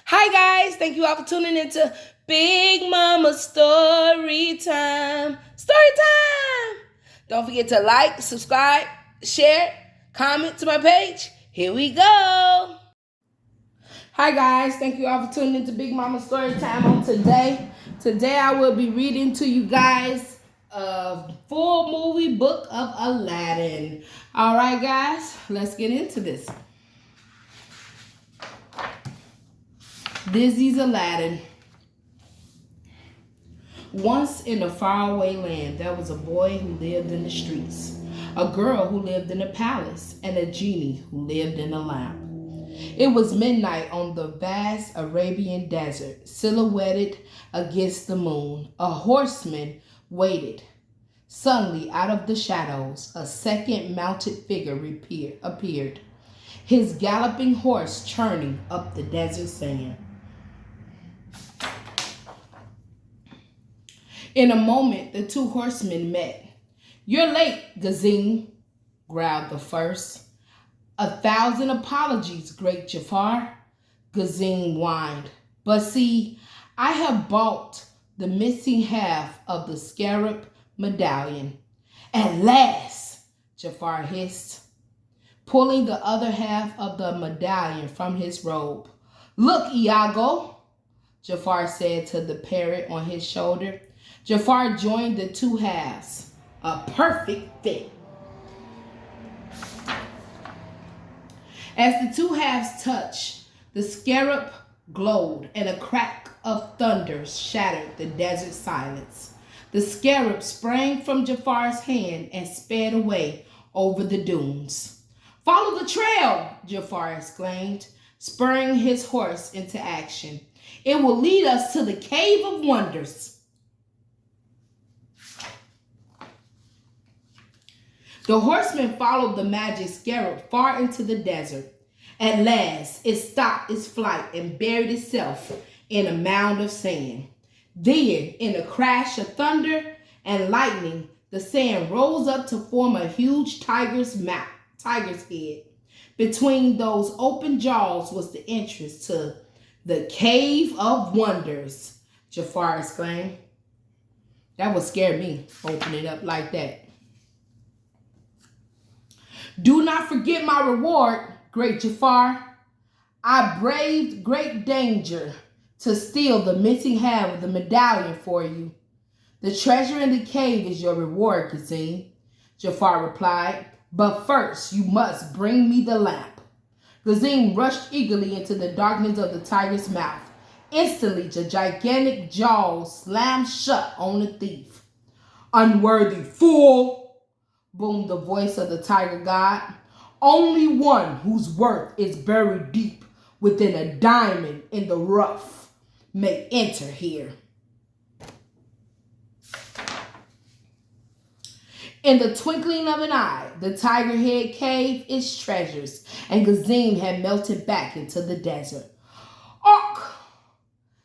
Hi guys, thank you all for tuning into Big Mama Story Time. Story time! Don't forget to like, subscribe, share, comment to my page. Here we go. Hi guys, thank you all for tuning into Big Mama Story Time on today. Today I will be reading to you guys a full movie book of Aladdin. All right guys, let's get into this. Disney's Aladdin. Once in a faraway land, there was a boy who lived in the streets, a girl who lived in a palace, and a genie who lived in a lamp. It was midnight on the vast Arabian desert, silhouetted against the moon. A horseman waited. Suddenly, out of the shadows, a second mounted figure appeared, his galloping horse churning up the desert sand. In a moment, the two horsemen met. "You're late, Gazine," growled the first. "1,000 apologies, great Jafar," Gazine whined. "But see, I have bought the missing half of the Scarab medallion." "At last," Jafar hissed, pulling the other half of the medallion from his robe. "Look, Iago," Jafar said to the parrot on his shoulder. Jafar joined the two halves. A perfect fit. As the two halves touched, the scarab glowed and a crack of thunder shattered the desert silence. The scarab sprang from Jafar's hand and sped away over the dunes. "Follow the trail," Jafar exclaimed, spurring his horse into action. "It will lead us to the Cave of Wonders." The horsemen followed the magic scarab far into the desert. At last, it stopped its flight and buried itself in a mound of sand. Then, in a crash of thunder and lightning, the sand rose up to form a huge tiger's head. Between those open jaws was the entrance to the Cave of Wonders, Jafar exclaimed. That would scare me, open it up like that. "Do not forget my reward, great Jafar. I braved great danger to steal the missing half of the medallion for you. The treasure in the cave is your reward, Gazine," Jafar replied. "But first, you must bring me the lamp." Gazine rushed eagerly into the darkness of the tiger's mouth. Instantly, the gigantic jaws slammed shut on the thief. "Unworthy fool!" boomed the voice of the tiger god. "Only one whose worth is buried deep within a diamond in the rough may enter here." In the twinkling of an eye, the tiger head caved its treasures, and Gazine had melted back into the desert. "Och!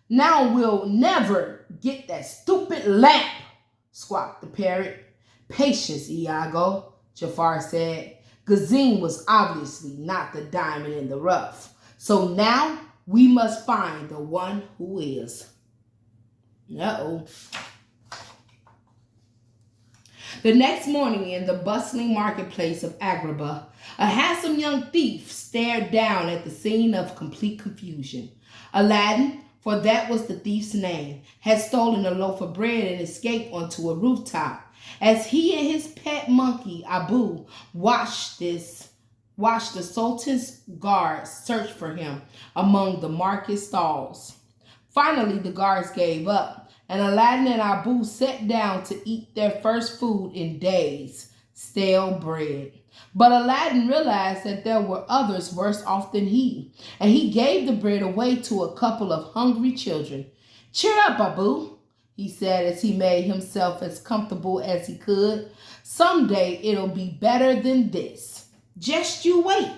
Now we'll never get that stupid lamp," squawked the parrot. "Patience, Iago," Jafar said. Gazine was obviously not the diamond in the rough. So now we must find the one who is. Uh-oh. The next morning in the bustling marketplace of Agrabah, a handsome young thief stared down at the scene of complete confusion. Aladdin, for that was the thief's name, had stolen a loaf of bread and escaped onto a rooftop. As he and his pet monkey, Abu, watched the Sultan's guards search for him among the market stalls. Finally, the guards gave up, and Aladdin and Abu sat down to eat their first food in days, stale bread. But Aladdin realized that there were others worse off than he, and he gave the bread away to a couple of hungry children. "Cheer up, Abu," he said as he made himself as comfortable as he could. "Someday it'll be better than this. Just you wait."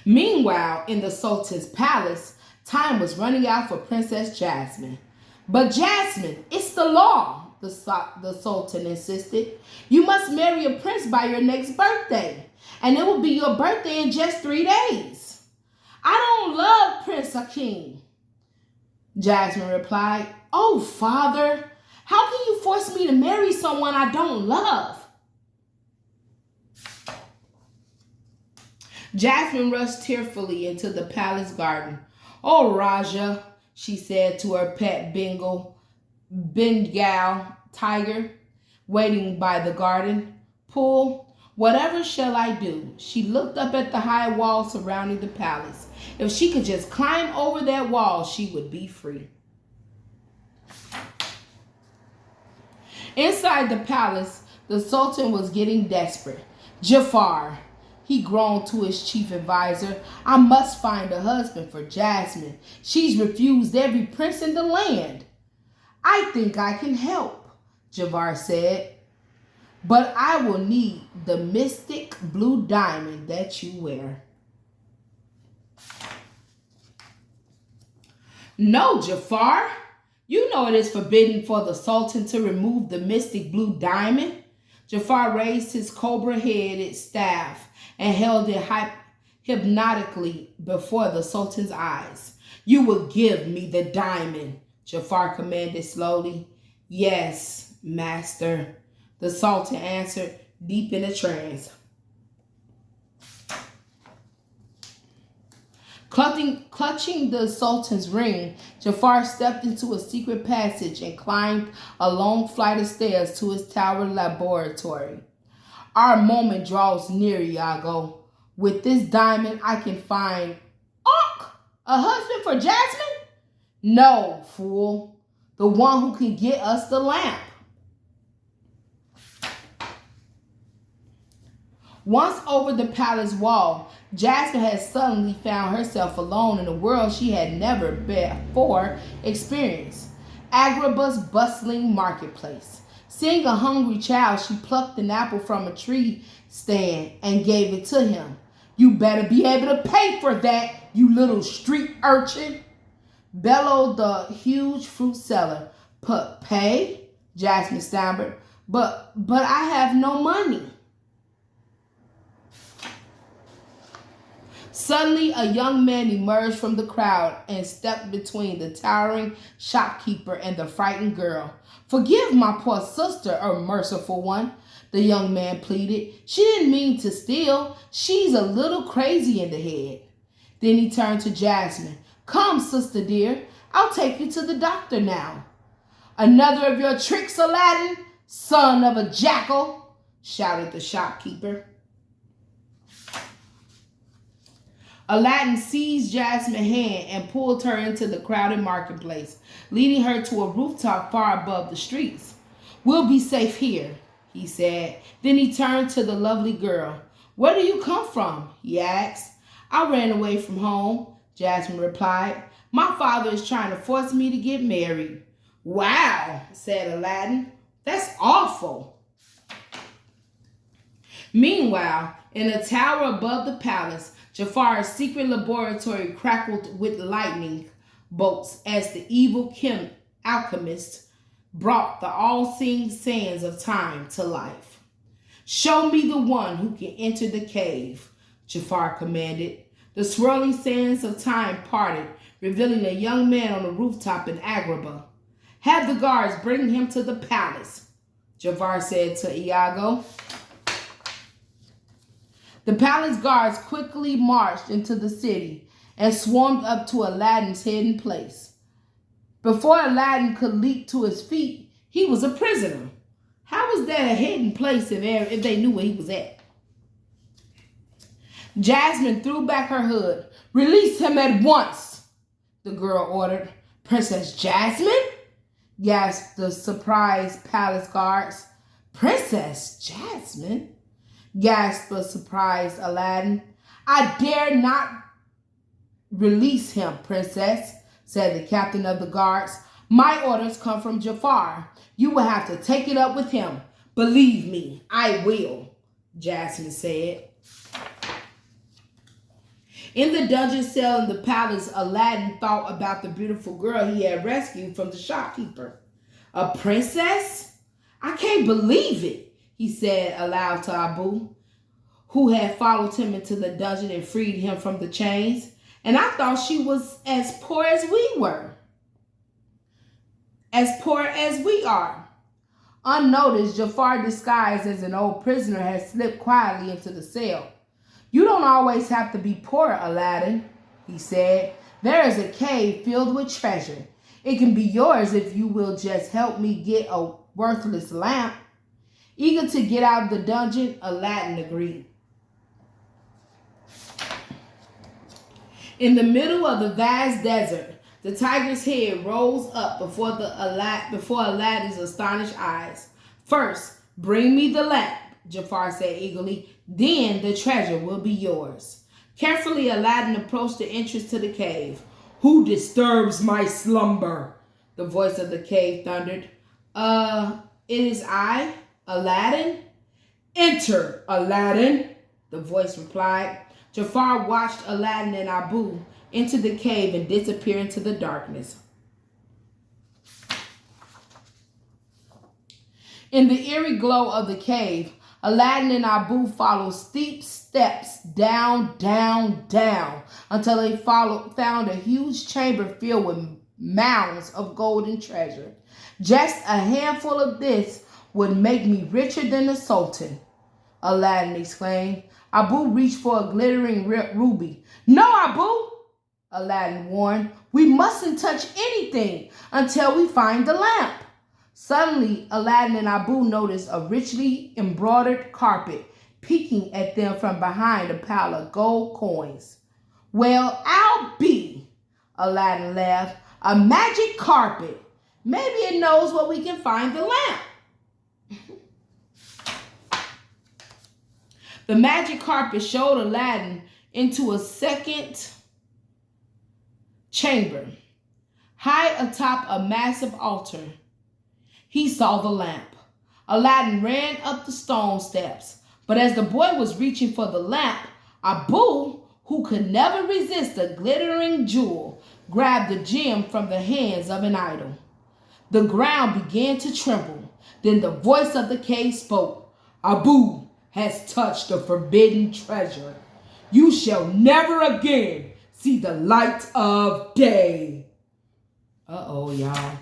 Meanwhile, in the Sultan's palace, time was running out for Princess Jasmine. "But Jasmine, it's the law," the Sultan insisted. "You must marry a prince by your next birthday. and it will be your birthday in just 3 days. I don't love Prince Hakeem, Jasmine replied. Oh, Father, how can you force me to marry someone I don't love? Jasmine rushed tearfully into the palace garden. Oh, Raja, she said to her pet Bengal tiger waiting by the garden pool. Whatever shall I do? She looked up at the high wall surrounding the palace. If she could just climb over that wall, she would be free. Inside the palace, the Sultan was getting desperate. Jafar, he groaned to his chief advisor, I must find a husband for Jasmine. She's refused every prince in the land. I think I can help, Jafar said. But I will need the mystic blue diamond that you wear. No, Jafar. You know it is forbidden for the Sultan to remove the mystic blue diamond. Jafar raised his cobra-headed staff and held it hypnotically before the Sultan's eyes. You will give me the diamond, Jafar commanded slowly. Yes, master, the Sultan answered, deep in a trance. Clutching the Sultan's ring, Jafar stepped into a secret passage and climbed a long flight of stairs to his tower laboratory. Our moment draws near, Iago. With this diamond, I can find a husband for Jasmine? No, fool. The one who can get us the lamp. Once over the palace wall, Jasmine had suddenly found herself alone in a world she had never before experienced. Agrabah's bustling marketplace. Seeing a hungry child, she plucked an apple from a tree stand and gave it to him. You better be able to pay for that, you little street urchin, bellowed the huge fruit seller. Pay? Jasmine stammered. But I have no money. Suddenly, a young man emerged from the crowd and stepped between the towering shopkeeper and the frightened girl. Forgive my poor sister, O merciful one, the young man pleaded. She didn't mean to steal. She's a little crazy in the head. Then he turned to Jasmine. Come, sister dear, I'll take you to the doctor now. Another of your tricks, Aladdin, son of a jackal, shouted the shopkeeper. Aladdin seized Jasmine's hand and pulled her into the crowded marketplace, leading her to a rooftop far above the streets. We'll be safe here, he said. Then he turned to the lovely girl. Where do you come from? He asked. I ran away from home, Jasmine replied. My father is trying to force me to get married. Wow, said Aladdin. That's awful. Meanwhile, in a tower above the palace, Jafar's secret laboratory crackled with lightning bolts as the evil alchemist brought the all-seeing sands of time to life. Show me the one who can enter the cave, Jafar commanded. The swirling sands of time parted, revealing a young man on a rooftop in Agrabah. Have the guards bring him to the palace, Jafar said to Iago. The palace guards quickly marched into the city and swarmed up to Aladdin's hidden place. Before Aladdin could leap to his feet, he was a prisoner. How was that a hidden place if they knew where he was at? Jasmine threw back her hood. Release him at once, the girl ordered. Princess Jasmine? Gasped the surprised palace guards. Princess Jasmine? Gasped the surprised Aladdin. I dare not release him, princess, said the captain of the guards. My orders come from Jafar. You will have to take it up with him. Believe me, I will, Jasmine said. In the dungeon cell in the palace, Aladdin thought about the beautiful girl he had rescued from the shopkeeper. A princess? I can't believe it, he said aloud to Abu. who had followed him into the dungeon and freed him from the chains. And I thought she was as poor as we were. As poor as we are. Unnoticed, Jafar, disguised as an old prisoner, had slipped quietly into the cell. You don't always have to be poor, Aladdin, he said. There is a cave filled with treasure. It can be yours if you will just help me get a worthless lamp. Eager to get out of the dungeon, Aladdin agreed. In the middle of the vast desert, the tiger's head rose up before Aladdin's astonished eyes. First, bring me the lamp, Jafar said eagerly. Then the treasure will be yours. Carefully, Aladdin approached the entrance to the cave. Who disturbs my slumber? The voice of the cave thundered. It is I, Aladdin. Enter, Aladdin, the voice replied. Jafar watched Aladdin and Abu enter the cave and disappear into the darkness. In the eerie glow of the cave, Aladdin and Abu followed steep steps down, until they found a huge chamber filled with mounds of golden treasure. Just a handful of this would make me richer than the Sultan, Aladdin exclaimed. Abu reached for a glittering ruby. No, Abu, Aladdin warned. We mustn't touch anything until we find the lamp. Suddenly, Aladdin and Abu noticed a richly embroidered carpet peeking at them from behind a pile of gold coins. Well, I'll be, Aladdin laughed. A magic carpet. Maybe it knows where we can find the lamp. The magic carpet showed Aladdin into a second chamber. High atop a massive altar, he saw the lamp. Aladdin ran up the stone steps, but as the boy was reaching for the lamp, Abu, who could never resist a glittering jewel, grabbed the gem from the hands of an idol. The ground began to tremble. Then the voice of the cave spoke. Abu has touched the forbidden treasure. You shall never again see the light of day. Uh-oh, y'all.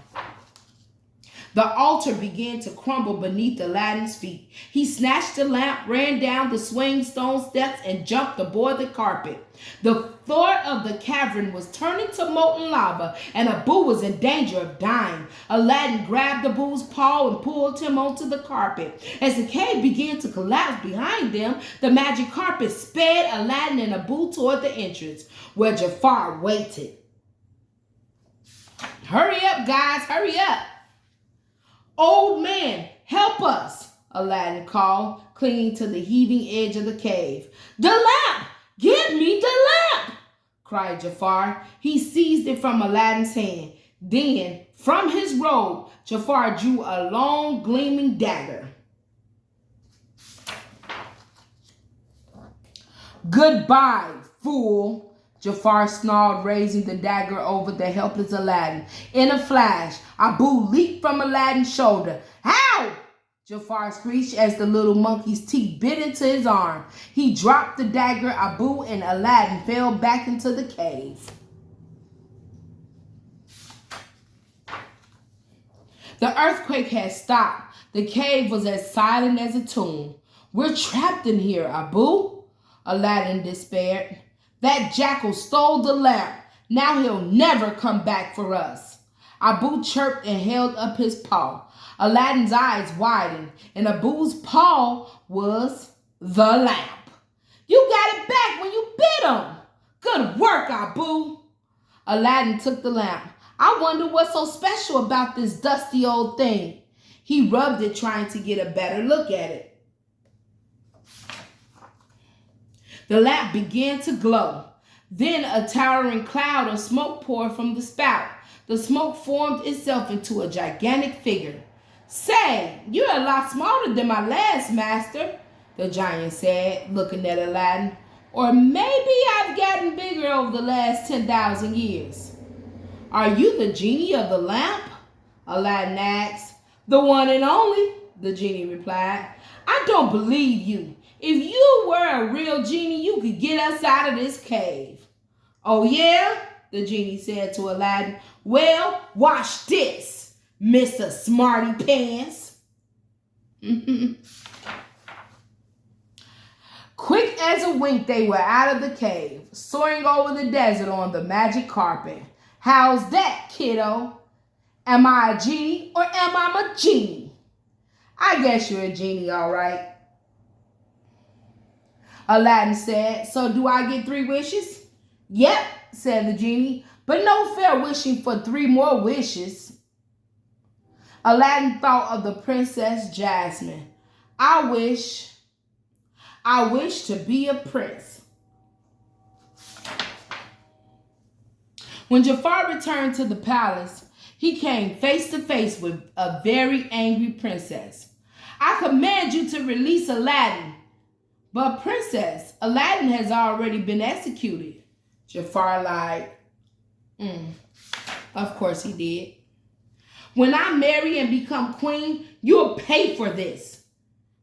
The altar began to crumble beneath Aladdin's feet. He snatched the lamp, ran down the swinging stone steps, and jumped aboard the carpet. The floor of the cavern was turning to molten lava, and Abu was in danger of dying. Aladdin grabbed Abu's paw and pulled him onto the carpet. As the cave began to collapse behind them, the magic carpet sped Aladdin and Abu toward the entrance, where Jafar waited. Hurry up, guys, hurry up. Old man, help us, Aladdin called, clinging to the heaving edge of the cave. The lamp! Give me the lamp! Cried Jafar. He seized it from Aladdin's hand. Then, from his robe, Jafar drew a long, gleaming dagger. Goodbye, fool, Jafar snarled, raising the dagger over the helpless Aladdin. In a flash, Abu leaped from Aladdin's shoulder. How? Jafar screeched as the little monkey's teeth bit into his arm. He dropped the dagger. Abu and Aladdin fell back into the cave. The earthquake had stopped. The cave was as silent as a tomb. We're trapped in here, Abu, Aladdin despaired. That jackal stole the lamp. Now he'll never come back for us. Abu chirped and held up his paw. Aladdin's eyes widened, and Abu's paw was the lamp. You got it back when you bit him. Good work, Abu. Aladdin took the lamp. I wonder what's so special about this dusty old thing. He rubbed it, trying to get a better look at it. The lamp began to glow. Then a towering cloud of smoke poured from the spout. The smoke formed itself into a gigantic figure. Say, you're a lot smarter than my last master, the giant said, looking at Aladdin. Or maybe I've gotten bigger over the last 10,000 years. Are you the genie of the lamp? Aladdin asked. The one and only, the genie replied. I don't believe you. if you were a real genie, you could get us out of this cave. Oh, yeah? The genie said to Aladdin. Well, watch this, Mr. Smarty Pants. Quick as a wink, they were out of the cave, soaring over the desert on the magic carpet. How's that, kiddo? Am I a genie or am I a genie? I guess you're a genie, all right. Aladdin said, so do I get 3 wishes? Yep, said the genie, but no fair wishing for 3 more wishes. Aladdin thought of the Princess Jasmine. I wish to be a prince. When Jafar returned to the palace, he came face to face with a very angry princess. I command you to release Aladdin. But princess, Aladdin has already been executed. Jafar lied. Of course he did. When I marry and become queen, you'll pay for this.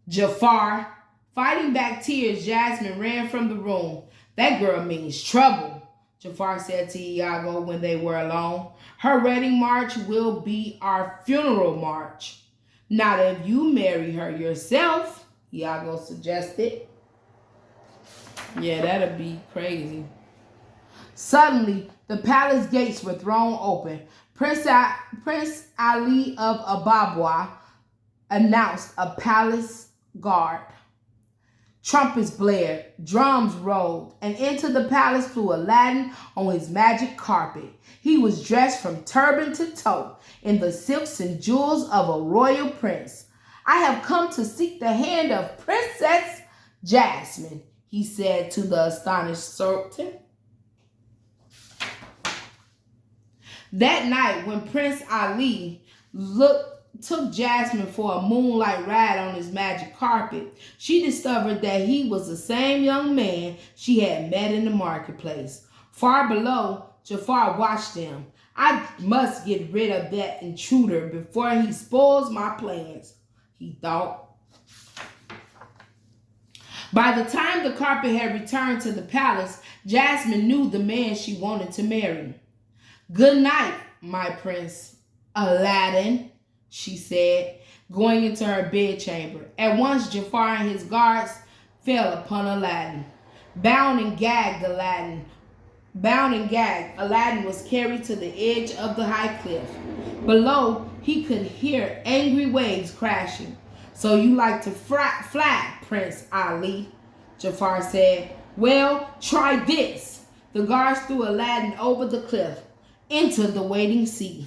Jafar, fighting back tears, Jasmine ran from the room. That girl means trouble, Jafar said to Iago when they were alone. Her wedding march will be our funeral march. Not if you marry her yourself, Iago suggested. Yeah, that'd be crazy. Suddenly, the palace gates were thrown open. Prince Ali of Ababwa announced a palace guard. Trumpets blared, drums rolled, and into the palace flew Aladdin on his magic carpet. He was dressed from turban to toe in the silks and jewels of a royal prince. I have come to seek the hand of Princess Jasmine, he said to the astonished Sultan. That night, when Prince Ali took Jasmine for a moonlight ride on his magic carpet, she discovered that he was the same young man she had met in the marketplace. Far below, Jafar watched them. I must get rid of that intruder before he spoils my plans, he thought. By the time the carpet had returned to the palace, Jasmine knew the man she wanted to marry. Good night, my prince, Aladdin, she said, going into her bedchamber. At once, Jafar and his guards fell upon Aladdin. Bound and gagged, Aladdin was carried to the edge of the high cliff. Below, he could hear angry waves crashing. So you like to fly, Prince Ali, Jafar said. Well, try this. The guards threw Aladdin over the cliff into the waiting sea.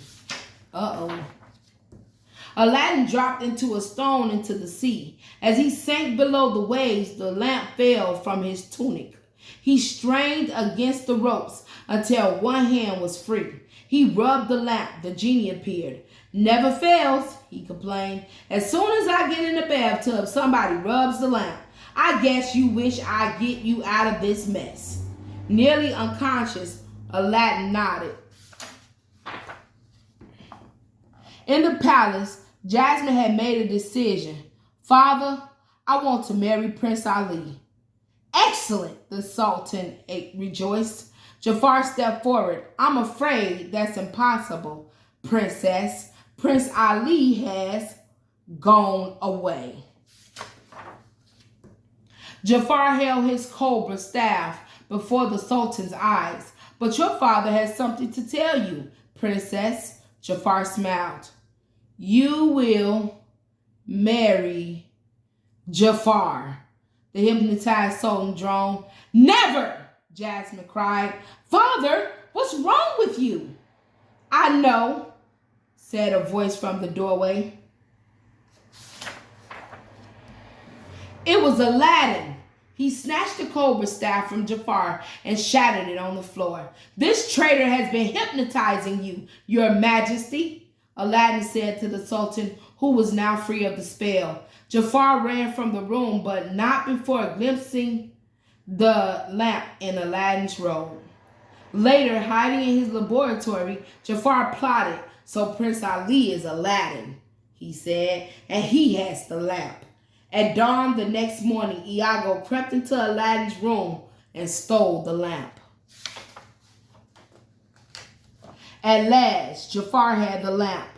Aladdin dropped into a stone into the sea. As he sank below the waves, the lamp fell from his tunic. He strained against the ropes until one hand was free. He rubbed the lamp. The genie appeared. Never fails, he complained. As soon as I get in the bathtub, somebody rubs the lamp. I guess you wish I'd get you out of this mess. Nearly unconscious, Aladdin nodded. In the palace, Jasmine had made a decision. Father, I want to marry Prince Ali. Excellent, the Sultan rejoiced. Jafar stepped forward. I'm afraid that's impossible, Princess. Prince Ali has gone away. Jafar held his cobra staff before the Sultan's eyes. But your father has something to tell you, Princess. Jafar smiled. You will marry Jafar. The hypnotized Sultan droned. Never, Jasmine cried. Father, what's wrong with you? I know, said a voice from the doorway. It was Aladdin. He snatched the cobra staff from Jafar and shattered it on the floor. This traitor has been hypnotizing you, your majesty, Aladdin said to the Sultan, who was now free of the spell. Jafar ran from the room, but not before glimpsing the lamp in Aladdin's robe. Later, hiding in his laboratory, Jafar plotted, so Prince Ali is Aladdin, he said, and he has the lamp. At dawn the next morning, Iago crept into Aladdin's room and stole the lamp. At last, Jafar had the lamp.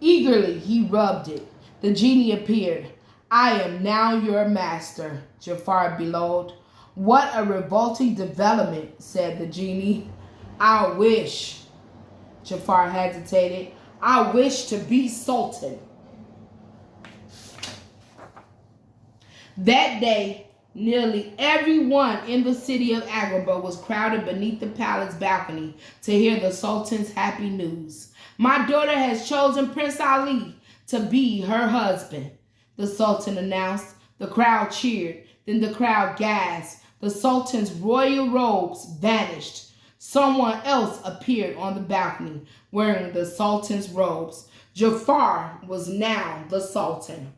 Eagerly, he rubbed it. The genie appeared. I am now your master, Jafar bellowed. What a revolting development, said the genie. I wish, Jafar hesitated, I wish to be Sultan. That day, nearly everyone in the city of Agrabah was crowded beneath the palace balcony to hear the Sultan's happy news. My daughter has chosen Prince Ali to be her husband, the Sultan announced. The crowd cheered. Then the crowd gasped. The Sultan's royal robes vanished. Someone else appeared on the balcony wearing the Sultan's robes. Jafar was now the Sultan.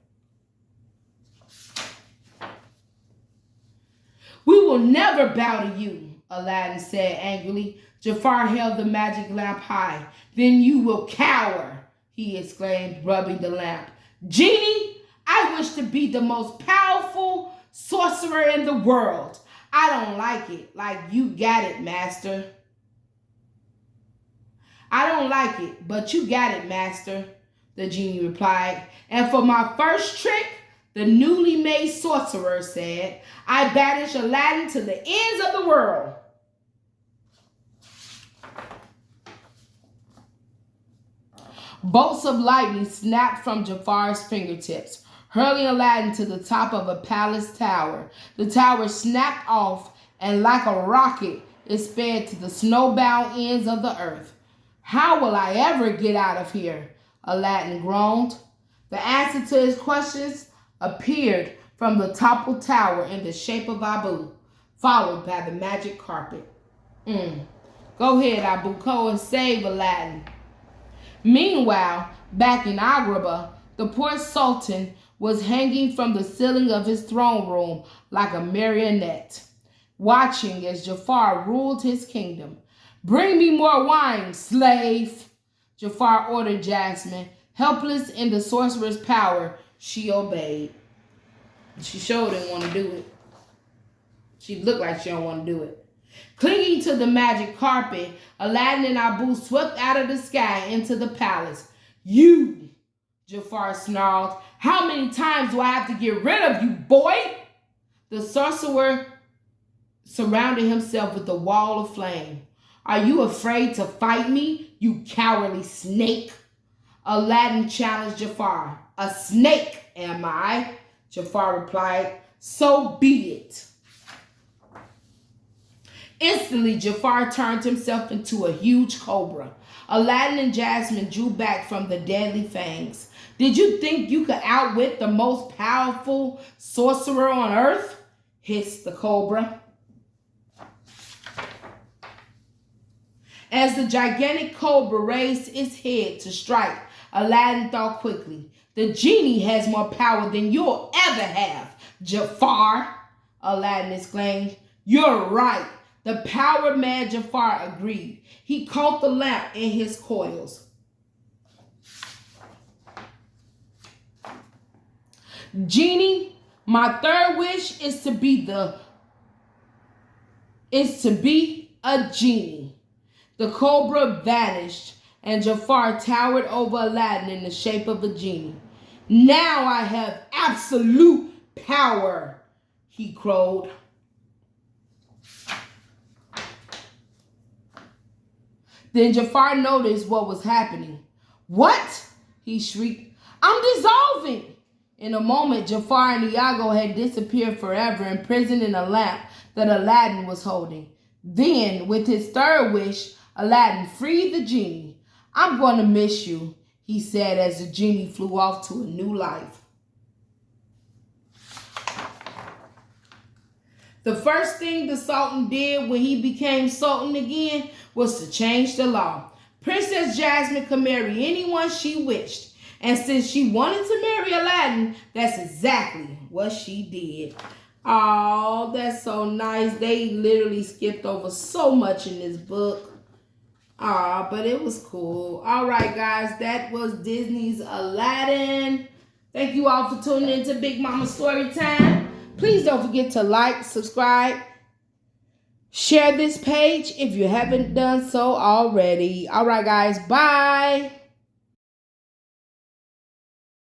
We will never bow to you, Aladdin said angrily. Jafar held the magic lamp high. Then you will cower, he exclaimed, rubbing the lamp. Genie, I wish to be the most powerful sorcerer in the world. I don't like it like you got it, master. I don't like it, but you got it, master, the genie replied. And for my first trick, the newly made sorcerer said, I banish Aladdin to the ends of the world. Bolts of lightning snapped from Jafar's fingertips, hurling Aladdin to the top of a palace tower. The tower snapped off, and like a rocket, it sped to the snowbound ends of the earth. How will I ever get out of here? Aladdin groaned. The answer to his questions appeared from the toppled tower in the shape of Abu, followed by the magic carpet. Go ahead, Abu, go and save Aladdin. Meanwhile, back in Agrabah, the poor Sultan was hanging from the ceiling of his throne room like a marionette, watching as Jafar ruled his kingdom. Bring me more wine, slave, Jafar ordered Jasmine. Helpless in the sorcerer's power, she obeyed. She sure didn't want to do it. She looked like she don't want to do it. Clinging to the magic carpet, Aladdin and Abu swept out of the sky into the palace. You, Jafar snarled, how many times do I have to get rid of you, boy? The sorcerer surrounded himself with a wall of flame. Are you afraid to fight me, you cowardly snake? Aladdin challenged Jafar. A snake, am I? Jafar replied. So be it. Instantly, Jafar turned himself into a huge cobra. Aladdin and Jasmine drew back from the deadly fangs. Did you think you could outwit the most powerful sorcerer on earth? Hissed the cobra. As the gigantic cobra raised its head to strike, Aladdin thought quickly. The genie has more power than you'll ever have, Jafar, Aladdin exclaimed. You're right. The power-mad Jafar agreed. He caught the lamp in his coils. Genie, my third wish is to be a genie. The cobra vanished, and Jafar towered over Aladdin in the shape of a genie. Now I have absolute power, he crowed. Then Jafar noticed what was happening. What? He shrieked. I'm dissolving. In a moment, Jafar and Iago had disappeared forever, imprisoned in a lamp that Aladdin was holding. Then, with his third wish, Aladdin freed the genie. I'm going to miss you, he said as the genie flew off to a new life. The first thing the Sultan did when he became Sultan again was to change the law. Princess Jasmine could marry anyone she wished. And since she wanted to marry Aladdin, that's exactly what she did. Oh, that's so nice. They literally skipped over so much in this book. But it was cool. All right, guys, that was Disney's Aladdin. Thank you all for tuning into Big Mama Story Time. Please don't forget to like, subscribe, share this page if you haven't done so already. All right, guys. Bye.